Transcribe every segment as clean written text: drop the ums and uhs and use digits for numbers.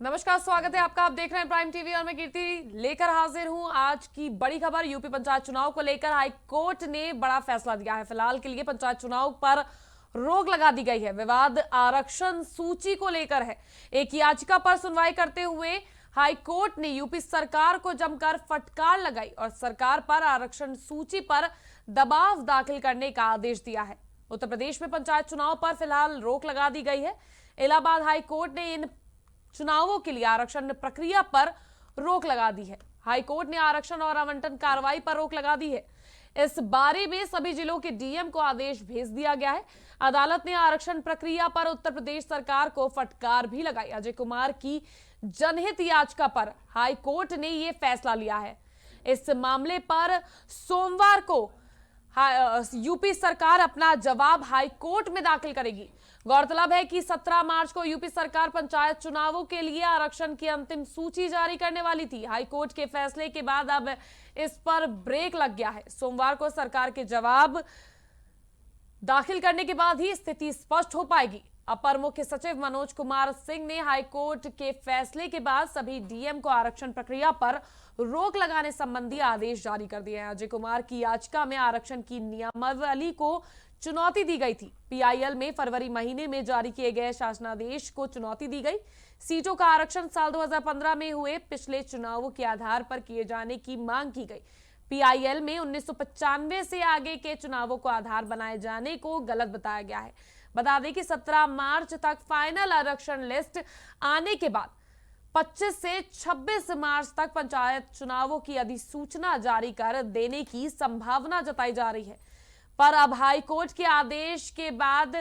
नमस्कार, स्वागत है आपका। आप देख रहे हैं प्राइम टीवी और मैं कीर्ति लेकर हाजिर हूं आज की बड़ी खबर। यूपी पंचायत चुनाव को लेकर हाई कोर्ट ने बड़ा फैसला दिया है। फिलहाल के लिए पंचायत चुनाव पर रोक लगा दी गई है। विवाद आरक्षण सूची को लेकर है। एक याचिका पर सुनवाई करते हुए हाई कोर्ट ने यूपी सरकार को जमकर फटकार लगाई और सरकार पर आरक्षण सूची पर दबाव दाखिल करने का आदेश दिया है। उत्तर प्रदेश में पंचायत चुनाव पर फिलहाल रोक लगा दी गई है। इलाहाबाद हाई कोर्ट ने इन चुनावों के लिए आरक्षण प्रक्रिया पर रोक लगा दी है। हाईकोर्ट ने आरक्षण और आवंटन कार्रवाई पर रोक लगा दी है। इस बारे में सभी जिलों के डीएम को आदेश भेज दिया गया है। अदालत ने आरक्षण प्रक्रिया पर उत्तर प्रदेश सरकार को फटकार भी लगाई। अजय कुमार की जनहित याचिका पर हाईकोर्ट ने यह फैसला लिया है। इस मामले पर सोमवार को यूपी सरकार अपना जवाब हाईकोर्ट में दाखिल करेगी। गौरतलब है कि 17 मार्च को यूपी सरकार पंचायत चुनावों के लिए आरक्षण की अंतिम सूची जारी करने वाली थी। हाईकोर्ट के फैसले के बाद अब इस पर ब्रेक लग गया है। सोमवार को सरकार के जवाब दाखिल करने के बाद ही स्थिति स्पष्ट हो पाएगी। अपर मुख्य सचिव मनोज कुमार सिंह ने हाईकोर्ट के फैसले के बाद सभी डीएम को आरक्षण प्रक्रिया पर रोक लगाने संबंधी आदेश जारी कर दिए हैं। अजय कुमार की याचिका में आरक्षण की नियमावली को चुनौती दी गई थी। पीआईएल में फरवरी महीने में जारी किए गए शासनादेश को चुनौती दी गई। सीटों का आरक्षण साल 2015 में हुए पिछले चुनावों के आधार पर किए जाने की मांग की गई। पीआईएल में 1995 से आगे के चुनावों को आधार बनाए जाने को गलत बताया गया है। बता दें कि 17 मार्च तक फाइनल आरक्षण लिस्ट आने के बाद 25 से 26 मार्च तक पंचायत चुनावों की अधिसूचना जारी कर देने की संभावना जताई जा रही है। पर अब हाईकोर्ट के आदेश के बाद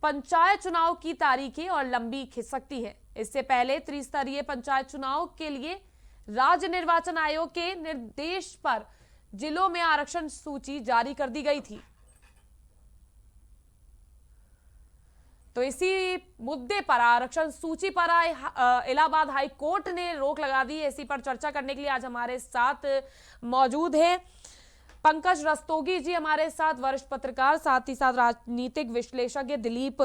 पंचायत चुनाव की तारीखें और लंबी खिंच सकती है। इससे पहले त्रिस्तरीय पंचायत चुनाव के लिए राज्य निर्वाचन आयोग के निर्देश पर जिलों में आरक्षण सूची जारी कर दी गई थी। तो इसी मुद्दे पर आरक्षण सूची पर इलाहाबाद हाई कोर्ट ने रोक लगा दी है। इसी पर चर्चा करने के लिए आज हमारे साथ मौजूद है पंकज रस्तोगी जी, हमारे साथ वरिष्ठ पत्रकार, साथ ही साथ राजनीतिक विश्लेषज्ञ दिलीप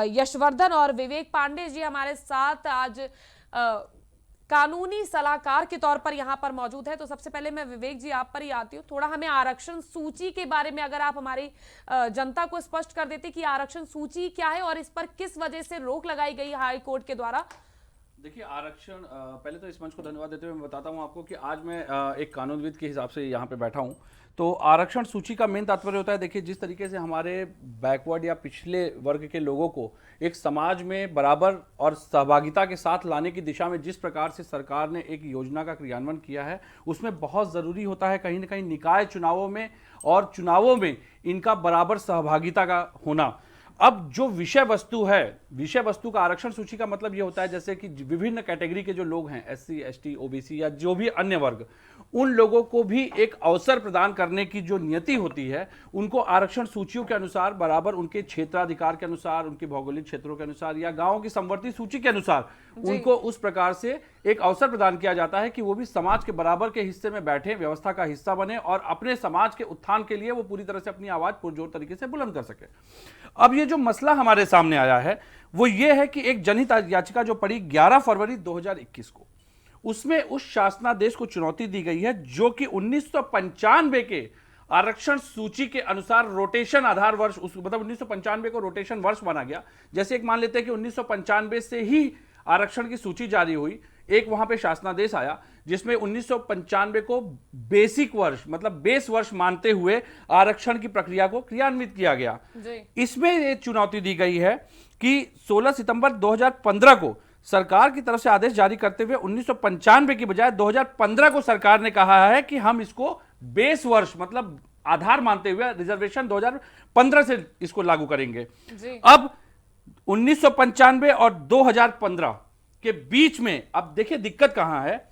यशवर्धन और विवेक पांडे जी हमारे साथ आज कानूनी सलाहकार के तौर पर यहां पर मौजूद है। तो सबसे पहले मैं विवेक जी आप पर ही आती हूँ। थोड़ा हमें आरक्षण सूची के बारे में अगर आप हमारी जनता को स्पष्ट कर देते कि आरक्षण सूची क्या है और इस पर किस वजह से रोक लगाई गई हाई कोर्ट के द्वारा। देखिए, आरक्षण पहले तो इस मंच को धन्यवाद देते हुए मैं बताता हूं आपको कि आज मैं एक कानूनविद के हिसाब से यहाँ पे बैठा हूं। तो आरक्षण सूची का मेन तात्पर्य होता है, देखिए जिस तरीके से हमारे बैकवर्ड या पिछले वर्ग के लोगों को एक समाज में बराबर और सहभागिता के साथ लाने की दिशा में जिस प्रकार से सरकार ने एक योजना का क्रियान्वयन किया है, उसमें बहुत ज़रूरी होता है कहीं ना कहीं निकाय चुनावों में और चुनावों में इनका बराबर सहभागिता का होना। अब जो विषय वस्तु है, विषय वस्तु का आरक्षण सूची का मतलब यह होता है जैसे कि विभिन्न कैटेगरी के जो लोग हैं, एससी, एसटी, ओबीसी या जो भी अन्य वर्ग, उन लोगों को भी एक अवसर प्रदान करने की जो नियति होती है, उनको आरक्षण सूचियों के अनुसार बराबर उनके क्षेत्राधिकार के अनुसार, उनके भौगोलिक क्षेत्रों के अनुसार या गांवों की संवर्ती सूची के अनुसार उनको उस प्रकार से एक अवसर प्रदान किया जाता है कि वो भी समाज के बराबर के हिस्से में बैठे, व्यवस्था का हिस्सा बने और अपने समाज के उत्थान के लिए वो पूरी तरह से अपनी आवाज पुरजोर तरीके से बुलंद कर सके। अब ये जो मसला हमारे सामने आया है वो ये है कि एक जनहित याचिका जो पड़ी 11 फरवरी 2021 को, उसमें उस शासनादेश को चुनौती दी गई है जो कि 1995 के आरक्षण सूची के अनुसार रोटेशन आधार वर्ष, उस मतलब 1995 को रोटेशन वर्ष माना गया। जैसे एक मान लेते हैं कि 1995 से ही आरक्षण की सूची जारी हुई, एक वहां पे शासनादेश आया जिसमें 1995 को बेसिक वर्ष मतलब बेस वर्ष मानते हुए आरक्षण की प्रक्रिया को क्रियान्वित किया गया। इसमें ये चुनौती दी गई है कि 16 सितंबर 2015 को सरकार की तरफ से आदेश जारी करते हुए 1995 की बजाय 2015 को सरकार ने कहा है कि हम इसको बेस वर्ष मतलब आधार मानते हुए रिजर्वेशन 2015 से इसको लागू करेंगे। अब 1995 और 2015 के बीच में अब देखिए दिक्कत कहां है।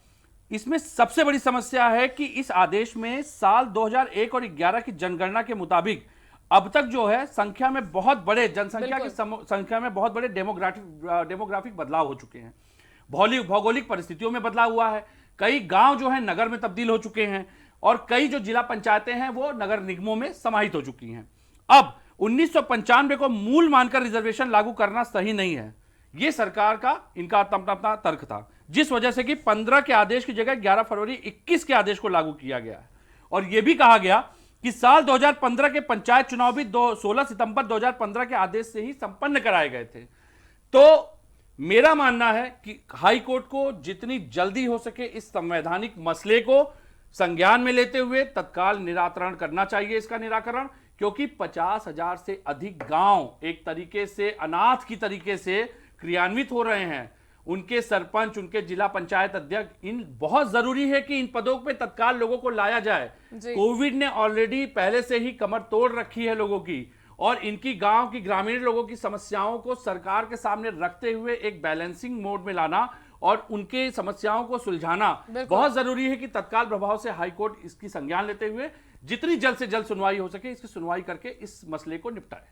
इसमें सबसे बड़ी समस्या है कि इस आदेश में साल 2001 और 11 की जनगणना के मुताबिक अब तक जो है संख्या में बहुत बड़े जनसंख्या की संख्या में बहुत बड़े डेमोग्राफिक बदलाव हो चुके हैं। भौगोलिक परिस्थितियों में बदलाव हुआ है। कई गांव जो है नगर में तब्दील हो चुके हैं और कई जो जिला पंचायतें हैं वो नगर निगमों में समाहित हो चुकी हैं। अब 1995 को मूल मानकर रिजर्वेशन लागू करना सही नहीं है। ये सरकार का इनका अपना तर्क था, जिस वजह से कि 15 के आदेश की जगह 11 फरवरी 21 के आदेश को लागू किया गया है। और यह भी कहा गया कि साल 2015 के पंचायत चुनाव भी 16 सितंबर 2015 के आदेश से ही संपन्न कराए गए थे। तो मेरा मानना है कि हाई कोर्ट को जितनी जल्दी हो सके इस संवैधानिक मसले को संज्ञान में लेते हुए तत्काल निराकरण करना चाहिए, इसका निराकरण, क्योंकि 50,000 से अधिक गांव एक तरीके से अनाथ की तरीके से क्रियान्वित हो रहे हैं। उनके सरपंच, उनके जिला पंचायत अध्यक्ष, इन बहुत जरूरी है कि इन पदों पे तत्काल लोगों को लाया जाए। कोविड ने ऑलरेडी पहले से ही कमर तोड़ रखी है लोगों की, और इनकी गांव की ग्रामीण लोगों की समस्याओं को सरकार के सामने रखते हुए एक बैलेंसिंग मोड में लाना और उनके समस्याओं को सुलझाना बहुत जरूरी है कि तत्काल प्रभाव से हाईकोर्ट इसकी संज्ञान लेते हुए जितनी जल्द से जल्द सुनवाई हो सके इसकी सुनवाई करके इस मसले को निपटाए।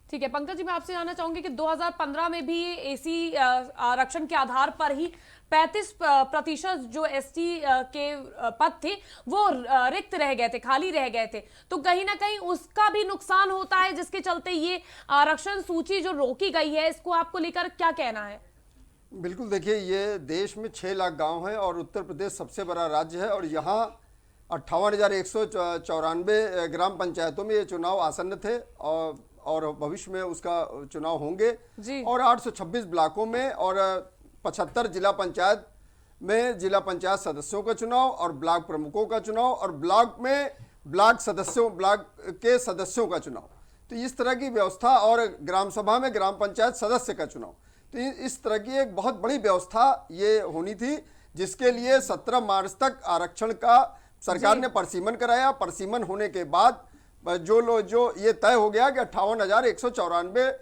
ठीक है पंकज जी, मैं आपसे जानना चाहूंगी कि 2015 में भी एसी आरक्षण के आधार पर ही 35% जो एसटी के पद थे वो रिक्त रह गए थे, खाली रह गए थे। तो कहीं ना कहीं उसका भी नुकसान होता है, जिसके चलते ये आरक्षण सूची जो रोकी गई है, इसको आपको लेकर क्या कहना है? बिल्कुल, देखिए ये देश में 6 लाख गांव है और उत्तर प्रदेश सबसे बड़ा राज्य है और यहाँ 58,194 ग्राम पंचायतों में ये चुनाव आसन्न थे और भविष्य में उसका चुनाव होंगे और 826 ब्लॉकों में और 75 जिला पंचायत में जिला पंचायत सदस्यों का चुनाव और ब्लॉक प्रमुखों का चुनाव और ब्लॉक में ब्लॉक के सदस्यों का चुनाव। तो इस तरह की व्यवस्था और ग्राम सभा में ग्राम पंचायत सदस्य का चुनाव, तो इस तरह की एक बहुत बड़ी व्यवस्था ये होनी थी, जिसके लिए 17 मार्च तक आरक्षण का सरकार ने परिसीमन कराया। परिसीमन होने के बाद जो ये तय हो गया कि 58,194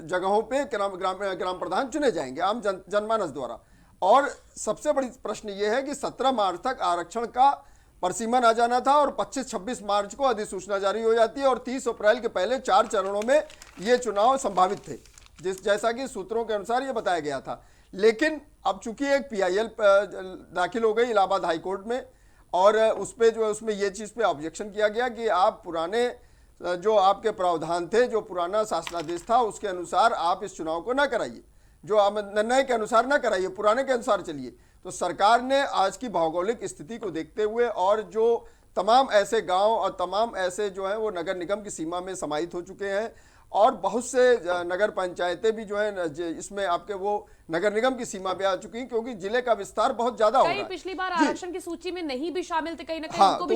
जगहों पे ग्राम प्रधान चुने जाएंगे आम जनमानस द्वारा। और सबसे बड़ी प्रश्न ये है कि 17 मार्च तक आरक्षण का परिसीमन आ जाना था और 25-26 मार्च को अधिसूचना जारी हो जाती है और 30 अप्रैल के पहले 4 चरणों में ये चुनाव संभावित थे, जैसा कि सूत्रों के अनुसार ये बताया गया था। लेकिन अब चूंकि एक PIL दाखिल हो गई इलाहाबाद हाईकोर्ट में और उसमें ये चीज़ पे ऑब्जेक्शन किया गया कि आप पुराने जो आपके प्रावधान थे, जो पुराना शासनादेश था, उसके अनुसार आप इस चुनाव को ना कराइए, जो आप निर्णय के अनुसार ना कराइए, पुराने के अनुसार चलिए। तो सरकार ने आज की भौगोलिक स्थिति को देखते हुए और जो तमाम ऐसे गांव और तमाम ऐसे जो हैं वो नगर निगम की सीमा में समाहित हो चुके हैं और बहुत से नगर पंचायतें भी जो है इसमें आपके वो नगर निगम की सीमा पे आ चुकी हैं, क्योंकि जिले का विस्तार बहुत ज्यादा हो रहा है। पिछली बार आरक्षण की सूची में नहीं भी शामिल थे, कहीं ना कहीं उनको भी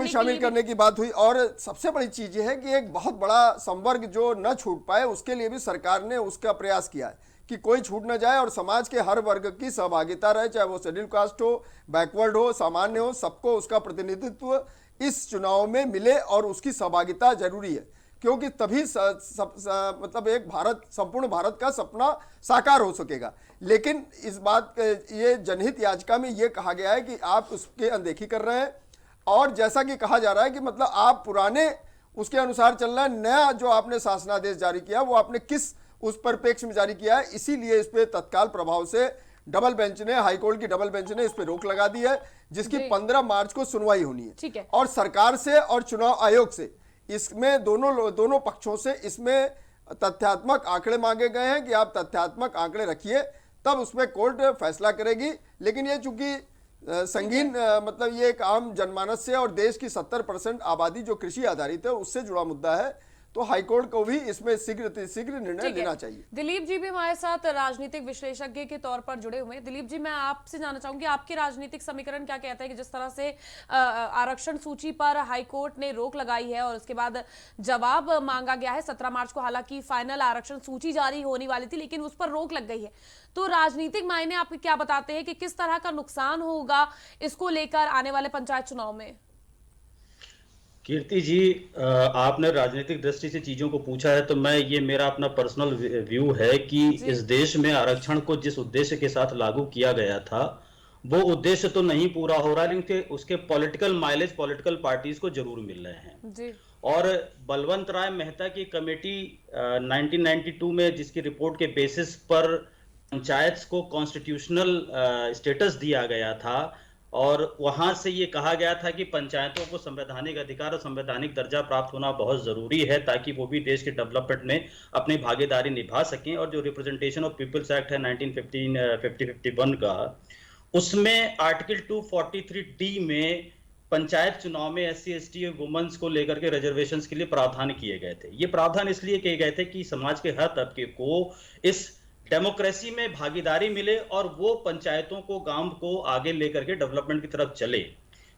शामिल करने की बात हुई। और सबसे बड़ी चीज ये है कि एक बहुत बड़ा संवर्ग जो न छूट पाए उसके लिए भी सरकार ने उसका प्रयास किया है कि कोई छूट न जाए और समाज के हर वर्ग की सहभागिता रहे, चाहे वो शेड्यूल कास्ट हो, बैकवर्ड हो, सामान्य हो, सबको उसका प्रतिनिधित्व इस चुनाव में मिले और उसकी सहभागिता जरूरी है, क्योंकि तभी मतलब एक भारत, संपूर्ण भारत का सपना साकार हो सकेगा। लेकिन इस बात ये जनहित याचिका में ये कहा गया है कि आप उसकी अनदेखी कर रहे हैं और जैसा कि कहा जा रहा है कि मतलब आप पुराने उसके अनुसार चल रहे हैं, नया जो आपने शासनादेश जारी किया वो आपने किस उस परिप्रेक्ष्य में जारी किया है, इसीलिए इस पे तत्काल प्रभाव से डबल बेंच ने, हाईकोर्ट की डबल बेंच ने इस पे रोक लगा दी है, जिसकी 15 मार्च को सुनवाई होनी है। और सरकार से और चुनाव आयोग से इसमें दोनों पक्षों से इसमें तथ्यात्मक आंकड़े मांगे गए हैं कि आप तथ्यात्मक आंकड़े रखिए, तब उसमें कोर्ट फैसला करेगी। लेकिन ये चूंकि संगीन मतलब ये एक आम जनमानस से और देश की 70% आबादी जो कृषि आधारित है उससे जुड़ा मुद्दा है, तो हाईकोर्ट को भी इसमें शीघ्र निर्णय लेना चाहिए। दिलीप जी भी हमारे साथ राजनीतिक विश्लेषज्ञ के तौर पर जुड़े हुए हैं। दिलीप जी, मैं आपसे जानना चाहूंगी आपके राजनीतिक समीकरण क्या कहता है कि जिस तरह से आरक्षण सूची पर हाईकोर्ट ने रोक लगाई है और उसके बाद जवाब मांगा गया है 17 मार्च को, हालांकि फाइनल आरक्षण सूची जारी होने वाली थी लेकिन उस पर रोक लग गई है, तो राजनीतिक मायने आपके क्या बताते हैं कि किस तरह का नुकसान होगा इसको लेकर आने वाले पंचायत चुनाव में? कीर्ति जी, आपने राजनीतिक दृष्टि से चीजों को पूछा है, तो मैं ये मेरा अपना पर्सनल व्यू है कि इस देश में आरक्षण को जिस उद्देश्य के साथ लागू किया गया था वो उद्देश्य तो नहीं पूरा हो रहा, लेकिन उसके पॉलिटिकल माइलेज पॉलिटिकल पार्टीज को जरूर मिल रहे हैं जी। और बलवंत राय मेहता की कमेटी 1992 में जिसकी रिपोर्ट के बेसिस पर पंचायत को कॉन्स्टिट्यूशनल स्टेटस दिया गया था, और वहां से ये कहा गया था कि पंचायतों को संवैधानिक अधिकार और संवैधानिक दर्जा प्राप्त होना बहुत जरूरी है ताकि वो भी देश के डेवलपमेंट में अपनी भागीदारी निभा सकें। और जो रिप्रेजेंटेशन ऑफ पीपल्स एक्ट है 1951 का, उसमें आर्टिकल 243D में पंचायत चुनाव में SC ST वुमेन्स को लेकर के रिजर्वेशंस के लिए प्रावधान किए गए थे। ये प्रावधान इसलिए किए गए थे कि समाज के हर तबके को इस डेमोक्रेसी में भागीदारी मिले और वो पंचायतों को, गांव को आगे लेकर के डेवलपमेंट की तरफ चले।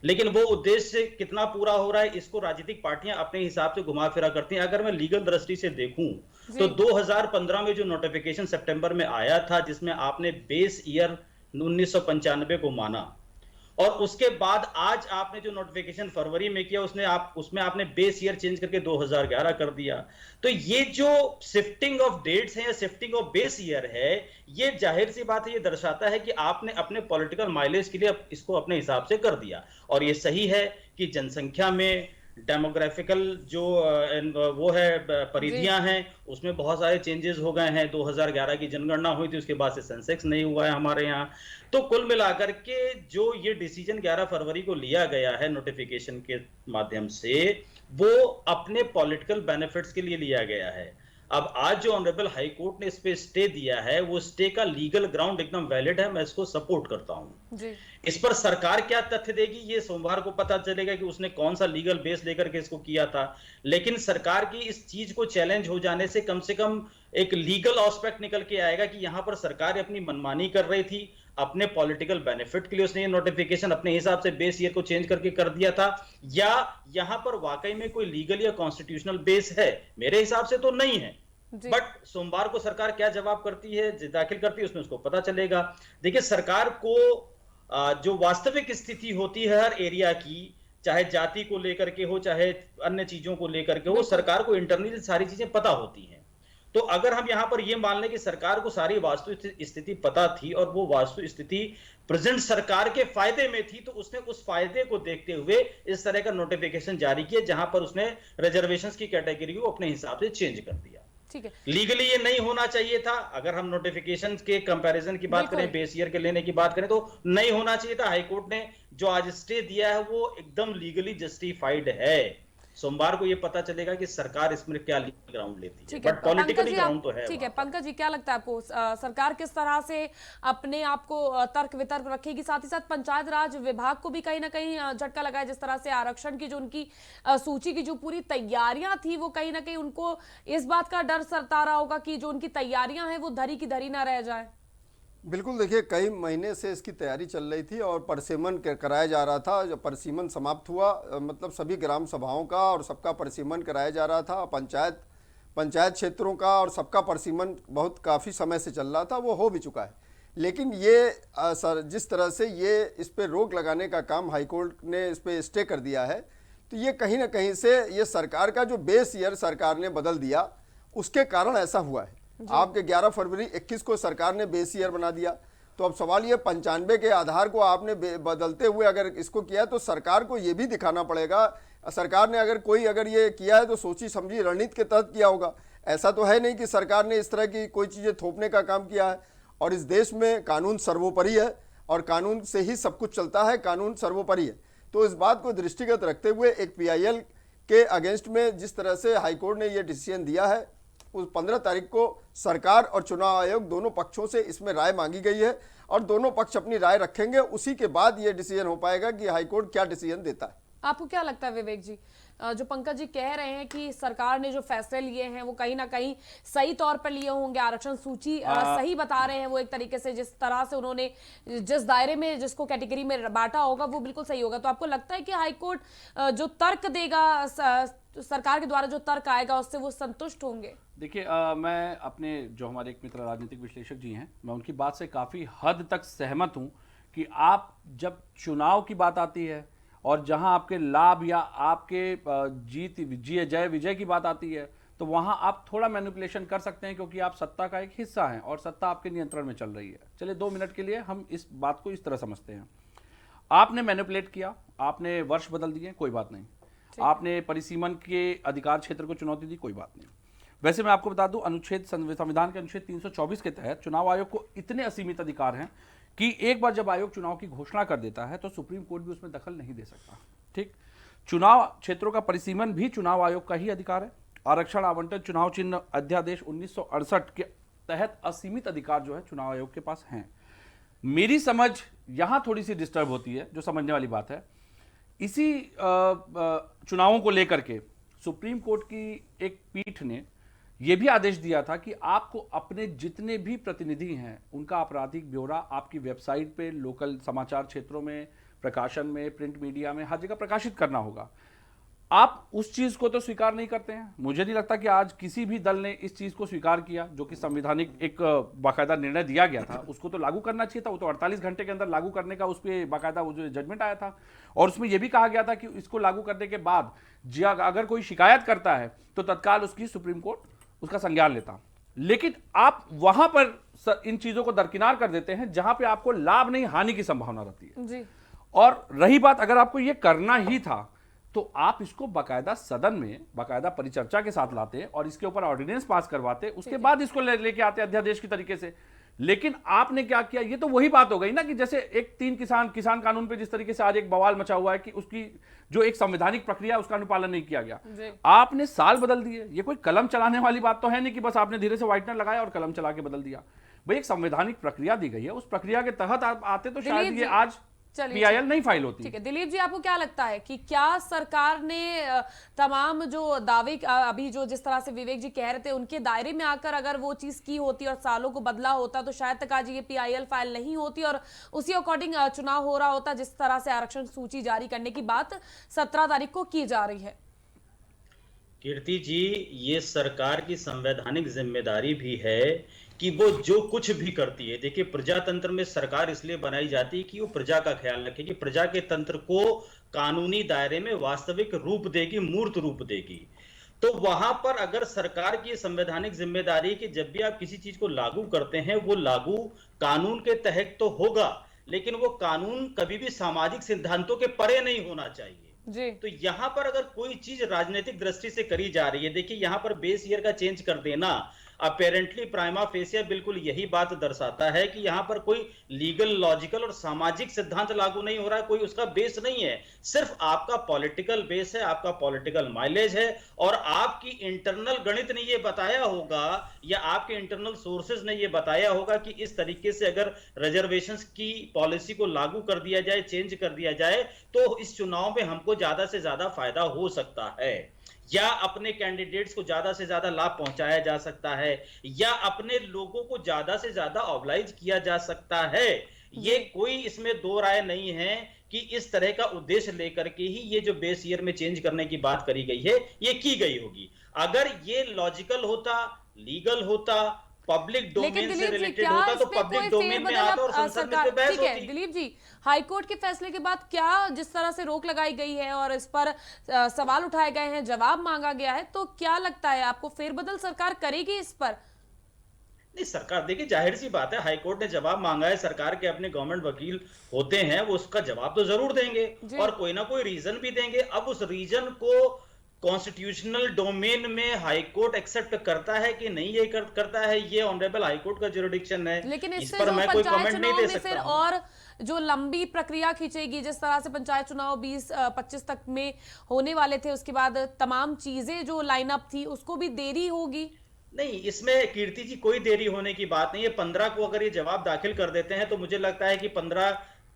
लेकिन वो उद्देश्य कितना पूरा हो रहा है, इसको राजनीतिक पार्टियां अपने हिसाब से घुमा फिरा करती हैं। अगर मैं लीगल दृष्टि से देखूं तो 2015 में जो नोटिफिकेशन सितंबर में आया था, जिसमें आपने बेस ईयर 1995 को माना, और उसके बाद आज आपने जो नोटिफिकेशन फरवरी में किया उसमें आपने बेस ईयर चेंज करके 2011 कर दिया। तो ये जो शिफ्टिंग ऑफ डेट्स है या शिफ्टिंग ऑफ बेस ईयर है, ये जाहिर सी बात है, ये दर्शाता है कि आपने अपने पॉलिटिकल माइलेज के लिए इसको अपने हिसाब से कर दिया। और ये सही है कि जनसंख्या में डेमोग्राफिकल जो वो है परिधियां हैं, उसमें बहुत सारे चेंजेस हो गए हैं। 2011 की जनगणना हुई थी, उसके बाद से सेंसेक्स नहीं हुआ है हमारे यहाँ। तो कुल मिलाकर के जो ये डिसीजन 11 फरवरी को लिया गया है नोटिफिकेशन के माध्यम से, वो अपने पॉलिटिकल बेनिफिट्स के लिए लिया गया है। अब आज जो ऑनरेबल हाई कोर्ट ने इस पे स्टे दिया है, वो स्टे का लीगल ग्राउंड एकदम वैलिड है, मैं इसको सपोर्ट करता हूं जी। इस पर सरकार क्या तथ्य देगी, ये सोमवार को पता चलेगा कि उसने कौन सा लीगल बेस लेकर के इसको किया था। लेकिन सरकार की इस चीज को चैलेंज हो जाने से कम एक लीगल एस्पेक्ट निकल के आएगा कि यहां पर सरकार अपनी मनमानी कर रही थी, अपने पॉलिटिकल बेनिफिट के लिए उसने ये नोटिफिकेशन अपने हिसाब से बेस ईयर को चेंज करके कर दिया था, या यहां पर वाकई में कोई लीगल या कॉन्स्टिट्यूशनल बेस है। मेरे हिसाब से तो नहीं है, बट सोमवार को सरकार क्या जवाब करती है, दाखिल करती है, उसमें उसको पता चलेगा। देखिए, सरकार को जो वास्तविक स्थिति होती है हर एरिया की, चाहे जाति को लेकर के हो, चाहे अन्य चीजों को लेकर के हो, सरकार को इंटरनली सारी चीजें पता होती हैं। तो अगर हम यहां पर यह मान लें कि सरकार को सारी वास्तु स्थिति पता थी और वो वास्तु स्थिति प्रेजेंट सरकार के फायदे में थी, तो उसने उस फायदे को देखते हुए इस तरह का नोटिफिकेशन जारी किया, जहां पर उसने रिजर्वेशंस की कैटेगरी को अपने हिसाब से चेंज कर दिया। ठीक है, लीगली ये नहीं होना चाहिए था। अगर हम नोटिफिकेशन के कंपैरिजन की बात करें, बेस ईयर के लेने की बात करें, तो नहीं होना चाहिए था। हाईकोर्ट ने जो आज स्टे दिया है वो एकदम लीगली जस्टिफाइड है। सोमवार को ये पता चलेगा कि सरकार इसमें क्या लीगल ग्राउंड लेती है, बट पॉलिटिकली ग्राउंड तो है। ठीक है पंकज जी, क्या लगता है आपको सरकार किस तरह से अपने आप को तर्क वितर्क रखेगी, साथ ही साथ पंचायत राज विभाग को भी कहीं ना कहीं झटका लगा है, जिस तरह से आरक्षण की जो उनकी सूची की जो पूरी तैयारियां थी, वो कहीं ना कहीं उनको इस बात का डर सता रहा होगा कि जो उनकी तैयारियां हैं वो धरी की धरी ना रह जाए। बिल्कुल, देखिए कई महीने से इसकी तैयारी चल रही थी और परिसीमन कराया जा रहा था। जब परिसीमन समाप्त हुआ, मतलब सभी ग्राम सभाओं का और सबका परिसीमन कराया जा रहा था, पंचायत क्षेत्रों का और सबका परिसीमन बहुत काफ़ी समय से चल रहा था, वो हो भी चुका है। लेकिन ये जिस तरह से ये इस पर रोक लगाने का काम हाईकोर्ट ने इस पर स्टे कर दिया है, तो ये कहीं ना कहीं से ये सरकार का जो बेस ईयर सरकार ने बदल दिया, उसके कारण ऐसा हुआ है। आपके 11 फरवरी 21 को सरकार ने बेस ईयर बना दिया, तो अब सवाल ये 95 के आधार को आपने बदलते हुए अगर इसको किया, तो सरकार को ये भी दिखाना पड़ेगा। सरकार ने अगर ये किया है तो सोची समझी रणनीति के तहत किया होगा। ऐसा तो है नहीं कि सरकार ने इस तरह की कोई चीज़ें थोपने का काम किया है। और इस देश में कानून सर्वोपरि है और कानून से ही सब कुछ चलता है, कानून सर्वोपरि है। तो इस बात को दृष्टिगत रखते हुए एक PIL के अगेंस्ट में जिस तरह से हाईकोर्ट ने ये डिसीजन दिया है, उस 15 तारीख को सरकार और चुनाव आयोग दोनों पक्षों से इसमें राय मांगी गई है और दोनों पक्ष अपनी राय रखेंगे। उसी के बाद ये डिसीजन हो पाएगा कि हाईकोर्ट क्या डिसीजन देता है। आपको क्या लगता है विवेक जी, जो पंकज जी कह रहे हैं कि सरकार ने जो फैसले लिए हैं वो कहीं ना कहीं सही तौर पर लिए होंगे, आरक्षण सूची सही बता रहे हैं वो, एक तरीके से जिस तरह से उन्होंने जिस दायरे में जिसको कैटेगरी में बांटा होगा वो बिल्कुल सही होगा। तो आपको लगता है कि हाईकोर्ट जो तर्क देगा, सरकार के द्वारा जो तर्क आएगा, उससे वो संतुष्ट होंगे? देखिए, मैं अपने जो हमारे एक मित्र राजनीतिक विश्लेषक जी हैं, मैं उनकी बात से काफ़ी हद तक सहमत हूं कि आप जब चुनाव की बात आती है और जहां आपके लाभ या आपके जीत जय विजय की बात आती है, तो वहां आप थोड़ा मैनिपुलेशन कर सकते हैं, क्योंकि आप सत्ता का एक हिस्सा हैं और सत्ता आपके नियंत्रण में चल रही है। चलिए 2 मिनट के लिए हम इस बात को इस तरह समझते हैं। आपने मैनिपुलेट किया, आपने वर्ष बदल दिए, कोई बात नहीं। आपने परिसीमन के अधिकार क्षेत्र को चुनौती दी, कोई बात नहीं। वैसे मैं आपको बता दूं, संविधान के अनुच्छेद 324 के तहत चुनाव आयोग को इतने असीमित अधिकार हैं कि एक बार जब आयोग चुनाव की घोषणा कर देता है तो सुप्रीम कोर्ट भी उसमें दखल नहीं दे सकता। ठीक, चुनाव क्षेत्रों का परिसीमन भी चुनाव आयोग का ही अधिकार है। आरक्षण आवंटन चुनाव चिन्ह अध्यादेश 1968 के तहत असीमित अधिकार जो है चुनाव आयोग के पास हैं। मेरी समझ यहां थोड़ी सी डिस्टर्ब होती है, जो समझने वाली बात है। इसी चुनावों को लेकर के सुप्रीम कोर्ट की एक पीठ ने यह भी आदेश दिया था कि आपको अपने जितने भी प्रतिनिधि हैं उनका आपराधिक ब्यौरा आपकी वेबसाइट पे, लोकल समाचार क्षेत्रों में, प्रकाशन में, प्रिंट मीडिया में, हर जगह प्रकाशित करना होगा। आप उस चीज को तो स्वीकार नहीं करते हैं। मुझे नहीं लगता कि आज किसी भी दल ने इस चीज को स्वीकार किया, जो कि संवैधानिक एक बाकायदा निर्णय दिया गया था, उसको तो लागू करना चाहिए था। वो तो 48 घंटे के अंदर लागू करने का उस पर बाकायदा वो जो जजमेंट आया था, और उसमें यह भी कहा गया था कि इसको लागू करने के बाद अगर कोई शिकायत करता है तो तत्काल उसकी सुप्रीम कोर्ट उसका संज्ञान लेता। लेकिन आप वहां पर इन चीजों को दरकिनार कर देते हैं जहां पे आपको लाभ नहीं हानि की संभावना रहती है जी। और रही बात, अगर आपको यह करना ही था तो आप इसको बाकायदा सदन में बाकायदा परिचर्चा के साथ लाते और इसके ऊपर ऑर्डिनेंस पास करवाते, उसके बाद इसको लेके आते अध्यादेश की तरीके से। लेकिन आपने क्या किया, ये तो वही बात हो गई ना कि जैसे एक 3 किसान कानून पे जिस तरीके से आज एक बवाल मचा हुआ है कि उसकी जो एक संवैधानिक प्रक्रिया उसका अनुपालन नहीं किया गया। आपने साल बदल दिए। ये कोई कलम चलाने वाली बात तो है नहीं कि बस आपने धीरे से व्हाइटनर लगाया और कलम चला के बदल दिया। भाई एक संवैधानिक प्रक्रिया दी गई है, उस प्रक्रिया के तहत आप आते तो शायद ये आज PIL नहीं फाइल होती। ठीक है दिलीप जी, आपको क्या लगता है कि क्या सरकार ने तमाम जो दावे अभी जो जिस तरह से विवेक जी कह रहे थे उनके दायरे में आकर अगर वो चीज की होती और सालों को बदला होता तो शायद तक आज ये PIL फाइल नहीं होती और उसी अकॉर्डिंग चुनाव हो रहा होता जिस तरह से आरक्षण सूची जारी करने की बात 17 तारीख को की जा रही है? कीर्ति जी, ये सरकार की संवैधानिक जिम्मेदारी भी है कि वो जो कुछ भी करती है। देखिए, प्रजातंत्र में सरकार इसलिए बनाई जाती है कि वो प्रजा का ख्याल रखे, कि प्रजा के तंत्र को कानूनी दायरे में वास्तविक रूप देगी, मूर्त रूप देगी। तो वहां पर अगर सरकार की संवैधानिक जिम्मेदारी कि जब भी आप किसी चीज को लागू करते हैं वो लागू कानून के तहत तो होगा, लेकिन वो कानून कभी भी सामाजिक सिद्धांतों के परे नहीं होना चाहिए जी। तो यहां पर अगर कोई चीज राजनीतिक दृष्टि से करी जा रही है, देखिए यहां पर बेस ईयर का चेंज कर देना अपेरेंटली प्राइमा फेसिया बिल्कुल यही बात दर्शाता है कि यहां पर कोई लीगल, लॉजिकल और सामाजिक सिद्धांत लागू नहीं हो रहा है, कोई उसका बेस नहीं है। सिर्फ आपका पॉलिटिकल बेस है, आपका पॉलिटिकल माइलेज है और आपकी इंटरनल गणित ने यह बताया होगा या आपके इंटरनल सोर्सेज ने यह बताया होगा कि इस तरीके से अगर रिजर्वेशंस की पॉलिसी को लागू कर दिया जाए, चेंज कर दिया जाए, तो इस चुनाव में हमको ज्यादा से ज्यादा फायदा हो सकता है, या अपने कैंडिडेट्स को ज्यादा से ज्यादा लाभ पहुंचाया जा सकता है, या अपने लोगों को ज्यादा से ज्यादा ऑब्लाइज किया जा सकता है। ये कोई इसमें दो राय नहीं है कि इस तरह का उद्देश्य लेकर के ही ये जो बेस ईयर में चेंज करने की बात करी गई है ये की गई होगी। अगर ये लॉजिकल होता, लीगल होता, पब्लिक डोमेन से रिलेटेड होता तो पब्लिक डोमेन में आता और संसद में बहस होती। दिलीप जी, हाईकोर्ट के फैसले के बाद क्या जिस तरह से रोक लगाई गई है और इस पर सवाल उठाए गए हैं, जवाब मांगा गया है, तो क्या लगता है आपको फेरबदल सरकार करेगी इस पर? नहीं, सरकार देखिए जाहिर सी बात है, हाईकोर्ट ने जवाब मांगा है, सरकार के अपने गवर्नमेंट वकील होते हैं, वो उसका जवाब तो जरूर देंगे और कोई ना कोई रीजन भी देंगे। अब उस रीजन को कॉन्स्टिट्यूशनल डोमेन में हाईकोर्ट एक्सेप्ट करता है कि नहीं ये करता है, ये ऑनरेबल हाईकोर्ट का ज्यूरिडिक्शन है। लेकिन इस इससे पर जो मैं कोई पंचायत कमेंट नहीं चुनाव दे में फिर सकता और जो लंबी प्रक्रिया खींचेगी, जिस तरह से पंचायत चुनाव 20-25 तक में होने वाले थे, उसके बाद तमाम चीजें जो लाइनअप थी उसको भी देरी होगी। नहीं, इसमें कीर्ति जी कोई देरी होने की बात नहीं है। 15 को अगर ये जवाब दाखिल कर देते हैं तो मुझे लगता है कि 15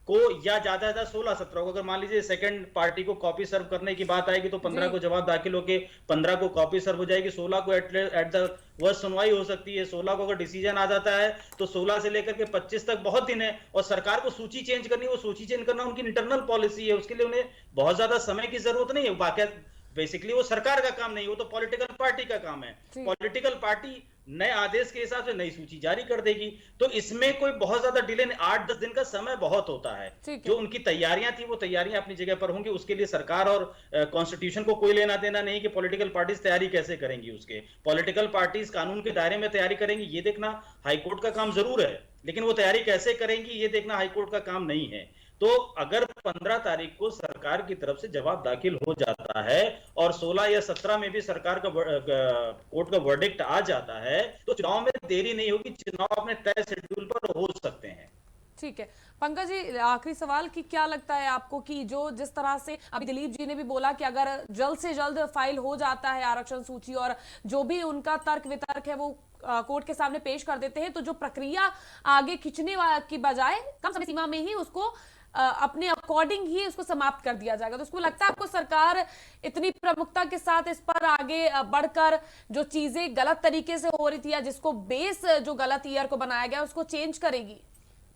को या ज्यादा ज्यादा 16-17 को, अगर मान लीजिए सेकंड पार्टी को कॉपी सर्व करने की बात आएगी तो 15 को जवाब दाखिल होके 15 को कॉपी सर्व हो जाएगी, 16 को एट द वर्स्ट सुनवाई हो सकती है, 16 को अगर डिसीजन आ जाता है तो 16 से लेकर के 25 तक बहुत दिन है। और सरकार को सूची चेंज करनी, वो सूची चेंज करना उनकी इंटरनल पॉलिसी है, उसके लिए उन्हें बहुत ज्यादा समय की जरूरत नहीं है। बाकी बेसिकली वो सरकार का काम नहीं, वो तो पॉलिटिकल पार्टी का काम है। पॉलिटिकल पार्टी नए आदेश के हिसाब से नई सूची जारी कर देगी, तो इसमें कोई बहुत ज्यादा डिले नहीं, 8-10 दिन का समय बहुत होता है। जो उनकी तैयारियां थी वो तैयारियां अपनी जगह पर होंगी, उसके लिए सरकार और कॉन्स्टिट्यूशन को कोई लेना देना नहीं कि पॉलिटिकल पार्टीज तैयारी कैसे करेंगी। उसके पॉलिटिकल पार्टीज कानून के दायरे में तैयारी करेंगी, ये देखना हाईकोर्ट का काम जरूर है, लेकिन वो तैयारी कैसे करेंगी ये देखना हाईकोर्ट का काम नहीं है। तो अगर 15 तारीख को सरकार की तरफ से जवाब दाखिल हो जाता है और 16 या 17 में भी सरकार का कोर्ट का वर्डिक्ट आ जाता है तो चुनाव में देरी नहीं होगी, चुनाव अपने तय शेड्यूल पर हो सकते हैं। ठीक है पंकज जी, आखिरी सवाल कि क्या लगता है आपको कि जो जिस तरह से अभी दिलीप जी ने भी बोला कि अगर जल्द से जल्द फाइल हो जाता है आरक्षण सूची और जो भी उनका तर्क वितर्क है वो कोर्ट के सामने पेश कर देते हैं, तो जो प्रक्रिया आगे खींचने की बजाय कम समय सीमा में ही उसको अपने अकॉर्डिंग ही उसको समाप्त कर दिया जाएगा, तो उसको लगता है आपको सरकार इतनी प्रमुखता के साथ इस पर आगे बढ़कर जो चीजें गलत तरीके से हो रही थी या जिसको बेस जो गलत ईयर को बनाया गया उसको चेंज करेगी?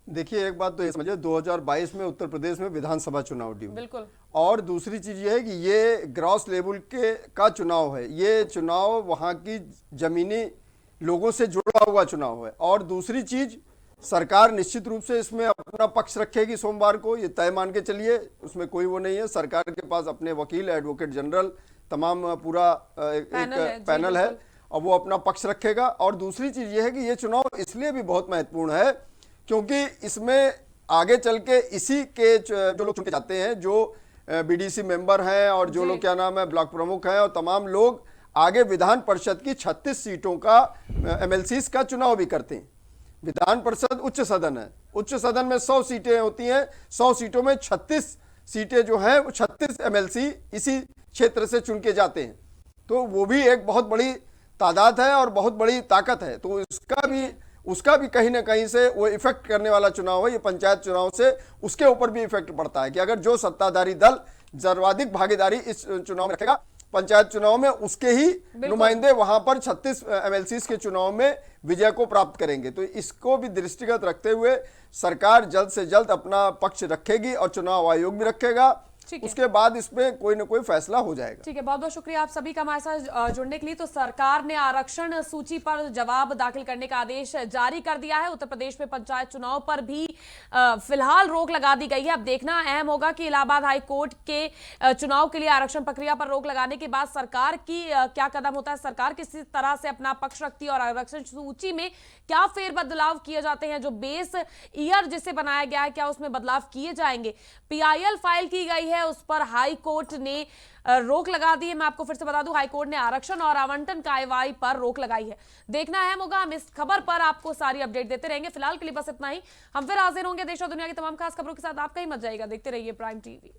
देखिए, एक बात तो ये समझिए, 2022 में उत्तर प्रदेश में विधानसभा चुनाव ड्यू, बिल्कुल, और दूसरी चीज ये है कि ये ग्रॉस लेवल का चुनाव है, ये चुनाव वहाँ की जमीनी लोगों से जुड़ा हुआ चुनाव है। और दूसरी चीज, सरकार निश्चित रूप से इसमें अपना पक्ष रखेगी सोमवार को, ये तय मान के चलिए, उसमें कोई वो नहीं है। सरकार के पास अपने वकील, एडवोकेट जनरल, तमाम पूरा एक पैनल है और वो अपना पक्ष रखेगा। और दूसरी चीज ये है कि ये चुनाव इसलिए भी बहुत महत्वपूर्ण है क्योंकि इसमें आगे चल के इसी के जो लोग चुन के जाते हैं, जो बीडीसी मेंबर हैं और जो लोग क्या नाम है ब्लॉक प्रमुख हैं, और तमाम लोग आगे विधान परिषद की 36 सीटों का एमएलसीज का चुनाव भी करते हैं। विधान परिषद उच्च सदन है, उच्च सदन में 100 सीटें होती हैं, 100 सीटों में 36 सीटें जो हैं वो 36 एमएलसी इसी क्षेत्र से चुन के जाते हैं, तो वो भी एक बहुत बड़ी तादाद है और बहुत बड़ी ताकत है। तो उसका भी कहीं ना कहीं से वो इफेक्ट करने वाला चुनाव है। ये पंचायत चुनाव से उसके ऊपर भी इफेक्ट पड़ता है कि अगर जो सत्ताधारी दल सर्वाधिक भागीदारी इस चुनाव में रखेगा पंचायत चुनाव में, उसके ही नुमाइंदे वहां पर 36 एमएलसीज के चुनाव में विजय को प्राप्त करेंगे। तो इसको भी दृष्टिगत रखते हुए सरकार जल्द से जल्द अपना पक्ष रखेगी और चुनाव आयोग भी रखेगा, उसके बाद इसमें कोई ना कोई फैसला हो जाएगा। ठीक है, बहुत बहुत शुक्रिया आप सभी का हमारे साथ जुड़ने के लिए। तो सरकार ने आरक्षण सूची पर जवाब दाखिल करने का आदेश जारी कर दिया है। उत्तर प्रदेश में पंचायत चुनाव पर भी फिलहाल रोक लगा दी गई है। अब देखना अहम होगा कि इलाहाबाद हाई कोर्ट के चुनाव के लिए आरक्षण प्रक्रिया पर रोक लगाने के बाद सरकार की क्या कदम होता है, सरकार किस तरह से अपना पक्ष रखती है और आरक्षण सूची में क्या फेरबदलाव किए जाते हैं, जो बेस ईयर जिसे बनाया गया है क्या उसमें बदलाव किए जाएंगे। पीआईएल फाइल की गई है, उस पर हाई कोर्ट ने रोक लगा दी है। मैं आपको फिर से बता दूं, हाई कोर्ट ने आरक्षण और आवंटन कार्रवाई पर रोक लगाई है। देखना अहम होगा, हम इस खबर पर आपको सारी अपडेट देते रहेंगे। फिलहाल के लिए बस इतना ही, हम फिर हाजिर होंगे देश और दुनिया की तमाम खास खबरों के साथ। आप कहीं मत जाइएगा, देखते रहिए प्राइम टीवी।